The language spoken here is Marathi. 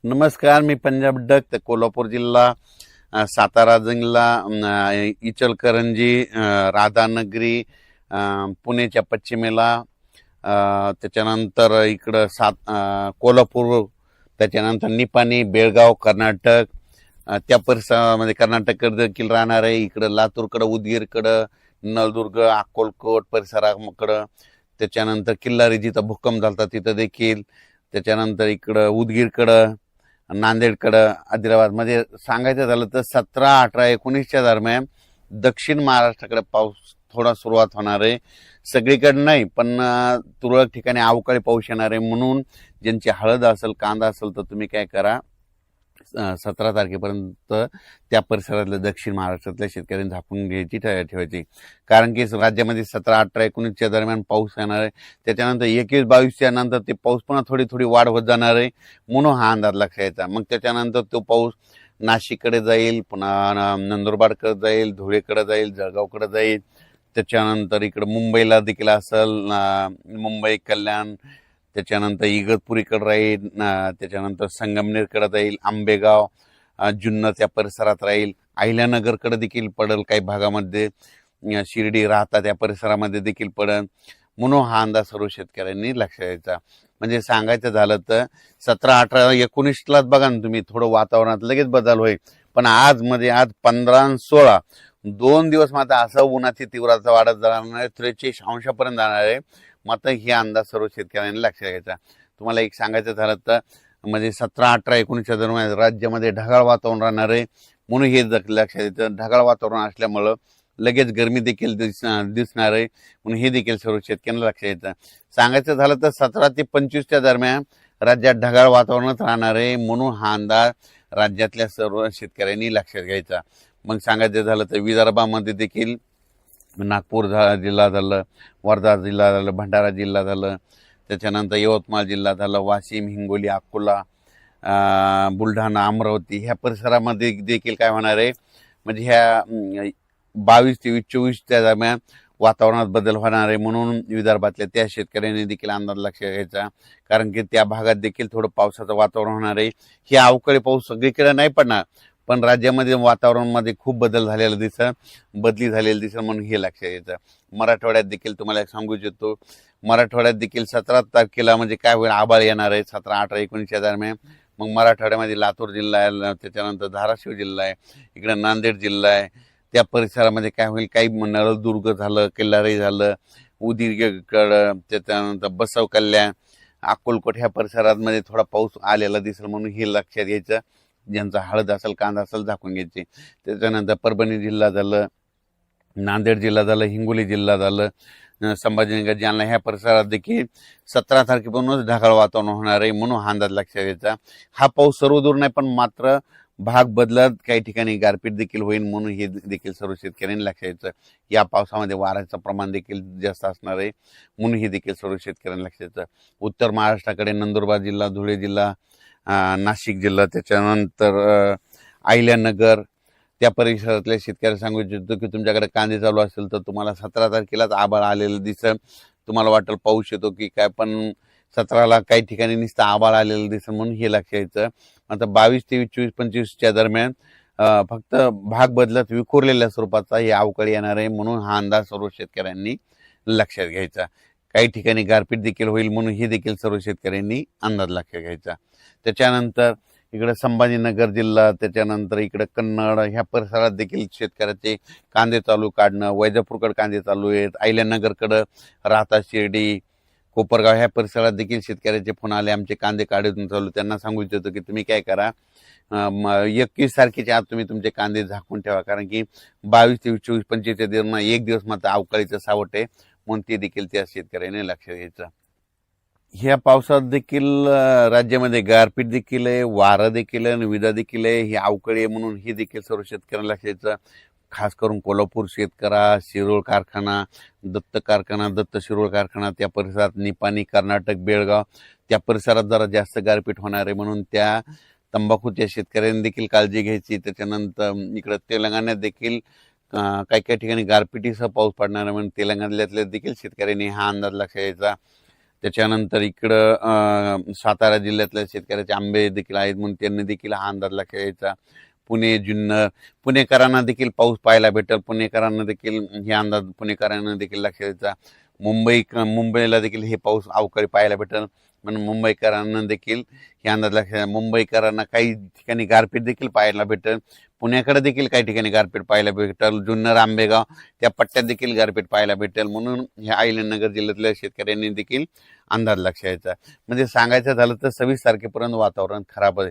नमस्कार, मी पंजाब डक ते कोल्हापूर जिल्हा, सातारा जिल्हा, इचलकरंजी, राधानगरी, पुणेच्या पश्चिमेला, त्याच्यानंतर इकडं कोल्हापूर, त्याच्यानंतर निपाणी, बेळगाव, कर्नाटक, त्या परिसरामध्ये कर्नाटककडे देखील राहणार आहे. इकडं लातूरकडं, उदगीरकडं, नळदुर्ग, अक्कलकोट परिसराकडं, त्याच्यानंतर किल्लारी जिथं भूकंप झाला तिथं देखील, त्याच्यानंतर इकडं उदगीरकडं, नांदेडकडं, आदिलाबाद मध्ये सांगायचं झालं तर 17, 18, 19च्या दरम्यान दक्षिण महाराष्ट्राकडे पाऊस थोडा सुरुवात होणार आहे. सगळीकडे नाही, पण तुरळक ठिकाणी अवकाळी पाऊस येणार आहे. म्हणून ज्यांची हळद असेल, कांदा असेल, तर तुम्ही काय करा, 17 तारखेपर्यंत त्या परिसरातल्या दक्षिण महाराष्ट्रातल्या शेतकऱ्यांनी झाकून घ्यायची, ठेवायची. कारण की राज्यामध्ये 17, 18, 19च्या दरम्यान पाऊस येणार आहे. त्याच्यानंतर 21, 22च्या नंतर ते पाऊस पुन्हा थोडी थोडी वाढ होत जाणार आहे. म्हणून हा अंदाज लक्षात यायचा. मग त्याच्यानंतर तो पाऊस नाशिककडे जाईल, पुन्हा नंदुरबारकडे जाईल, धुळेकडे जाईल, जळगावकडे जाईल. त्याच्यानंतर इकडे मुंबईला देखील असेल, मुंबई, कल्याण, त्याच्यानंतर इगतपुरीकडे राहील, त्याच्यानंतर संगमनेरकडे जाईल, आंबेगाव, जुन्नर त्या परिसरात राहील, अहिल्यानगरकडे देखील पडेल, काही भागामध्ये शिर्डी, राहता त्या परिसरामध्ये देखील पडेल. म्हणून हा अंदाज सर्व शेतकऱ्यांनी लक्षात द्यायचा. म्हणजे सांगायचं झालं तर 17, 18, 19लाच बघा ना तुम्ही, थोडं वातावरणात लगेच बदल होईल. पण आज 15 आणि 16 2 दिवस मात्र असं उन्हाची तीव्रता वाढत जाणार आहे, 43 अंशापर्यंत जाणार आहे. मात्र ही अंदाज सर्व शेतकऱ्यांनी लक्षात घ्यायचा. तुम्हाला एक सांगायचं झालं तर म्हणजे 17, 18, 19च्या दरम्यान राज्यामध्ये ढगाळ वातावरण राहणार आहे. म्हणून हे लक्षात येतं. ढगाळ वातावरण असल्यामुळं लगेच गरमी देखील दिसणार आहे. म्हणून हे देखील सर्व शेतकऱ्यांना लक्षात येतं. सांगायचं झालं तर 17 ते 25च्या दरम्यान राज्यात ढगाळ वातावरणच राहणार आहे. म्हणून हा अंदाज राज्यातल्या सर्व शेतकऱ्यांनी लक्षात घ्यायचा. मग सांगायचं झालं तर विदर्भामध्ये देखील नागपूर जिल्हा झालं, वर्धा जिल्हा झालं, भंडारा जिल्हा झालं, त्याच्यानंतर यवतमाळ जिल्हा झालं, वाशिम, हिंगोली, अकोला, बुलढाणा, अमरावती ह्या परिसरामध्ये देखील काय होणार आहे, म्हणजे ह्या 22 ते 24च्या दरम्यान वातावरणात बदल होणार आहे. म्हणून विदर्भातल्या त्या शेतकऱ्यांनी देखील अंदाज लक्षात घ्यायचा. कारण की त्या भागात देखील थोडं पावसाचं वातावरण होणार आहे. हे अवकाळी पाऊस सगळीकडे नाही पडणार, पण राज्यामध्ये वातावरणामध्ये खूप बदली झालेली दिसत. म्हणून हे लक्षात येतं. मराठवाड्यात देखील तुम्हाला एक सांगू इच्छितो, मराठवाड्यात देखील 17 तारखेला म्हणजे काय होईल, आभाळ येणार आहे 17, 18, 19च्या दरम्यान. मग मराठवाड्यामध्ये लातूर जिल्हा आहे, त्याच्यानंतर धाराशिव जिल्हा आहे, इकडे नांदेड जिल्हा आहे. त्या परिसरामध्ये काय होईल, काही नळदुर्ग झालं, किल्लारी झालं, उदगीरकडं, त्याच्यानंतर बसव कल्याण, अक्कलकोट ह्या परिसरामध्ये थोडा पाऊस आलेला दिसेल. म्हणून हे लक्षात घ्यायचं. ज्यांचा हळद असेल, कांदा असेल, झाकून घ्यायचे. त्याच्यानंतर परभणी जिल्हा झालं, नांदेड जिल्हा झालं, हिंगोली जिल्हा झालं, संभाजीनगर, जालना ह्या परिसरात देखील 17 तारखेपासूनच ढगाळ वातावरण होणार आहे. म्हणून हा अंदाज लक्षात घ्यायचा. हा पाऊस सर्व दूर नाही, पण मात्र भाग बदलत काही ठिकाणी गारपीट देखील होईल. म्हणून हे देखील सर्व शेतकऱ्यांनी लक्षात घ्यायचं. या पावसामध्ये वाऱ्याचं प्रमाण देखील जास्त असणार आहे. म्हणून हे देखील सर्व शेतकऱ्यांनी लक्षात घ्यायचं. उत्तर महाराष्ट्राकडे नंदुरबार जिल्हा, धुळे जिल्हा, नाशिक जिल्हा, त्याच्यानंतर अहिल्यानगर त्या परिसरातल्या शेतकऱ्यांना सांगू इच्छितो की तुमच्याकडे कांदे चालू असेल तर तुम्हाला 17 तारखेलाच आभाळ आलेलं दिसेल. तुम्हाला वाटेल पाऊस येतो की काय, पण 17ला काही ठिकाणी नुसतं आभाळ आलेलं दिसेल. म्हणून हे लक्षात घ्यायचं. आता 22, 23, 24, 25च्या दरम्यान फक्त भाग बदलत विखुरलेल्या स्वरूपाचा हे अवकाळी येणार आहे. म्हणून हा अंदाज सर्व शेतकऱ्यांनी लक्षात घ्यायचा. काही ठिकाणी गारपीट देखील होईल. म्हणून हे देखील सर्व शेतकऱ्यांनी अंदाज लक्षात घ्यायचा. त्याच्यानंतर इकडे संभाजीनगर जिल्हा, त्याच्यानंतर इकडे कन्नड ह्या परिसरात देखील शेतकऱ्याचे कांदे चालू काढणं, वैजापूरकडे कांदे चालू आहेत, अहिल्यानगरकडं, राहता, शिर्डी, कोपरगाव ह्या परिसरात देखील शेतकऱ्याचे फोन आले, आमचे कांदे काढून चालू. त्यांना सांगू इच्छितो की तुम्ही काय करा, 21 तारखेच्या आत तुम्ही तुमचे कांदे झाकून ठेवा. कारण की 22, 23, 24, 25च्या दरम्यान एक दिवस मात्र अवकाळीचं सावट आहे. म्हणून ते देखील त्या शेतकऱ्याने लक्षात घ्यायचं. ह्या पावसात देखील राज्यामध्ये गारपीट देखील आहे, वारं देखील आहे, विजा देखील आहे. ही अवकाळी आहे. म्हणून ही देखील सर्व शेतकऱ्यांना लक्षात. खास करून कोल्हापूर शेतकरा, शिरोळ कारखाना, दत्त शिरोळ कारखाना त्या परिसरात, निपाणी, कर्नाटक, बेळगाव त्या परिसरात जरा जास्त गारपीट होणार आहे. म्हणून त्या तंबाखूच्या शेतकऱ्यांनी देखील काळजी घ्यायची. त्याच्यानंतर इकडं तेलंगणात देखील काही ठिकाणी गारपिटीसह पाऊस पडणार आहे. म्हणून तेलंगणातल्या देखील शेतकऱ्यांनी हा अंदाज लक्षात घ्यायचा. त्याच्यानंतर इकडं सातारा जिल्ह्यातल्या शेतकऱ्याचे आंबे देखील आहेत म्हणून त्यांनी देखील हा अंदाज लक्षात घ्यायचा. पुणे जुन्नर पुणेकरांना देखील पाऊस पाहायला भेटेल. पुणेकरांना देखील हे अंदाज पुणेकरांना देखील लक्षात घ्यायचा. मुंबईला देखील हे पाऊस अवकाळी पाहायला भेटेल म्हणून मुंबईकरांना देखील हे अंदाज लक्षात. मुंबईकरांना काही ठिकाणी गारपीट देखील पाहायला भेटेल. पुण्याकडे देखील काही ठिकाणी गारपीट पाहायला भेटेल. जुन्नर आंबेगाव त्या पट्ट्यात देखील गारपीट पाहायला भेटेल म्हणून ह्या अहिल्यानगर जिल्ह्यातल्या शेतकऱ्यांनी देखील अंदाज लक्षात घ्यायचा. म्हणजे सांगायचं झालं तर 26 तारखेपर्यंत वातावरण खराब आहे.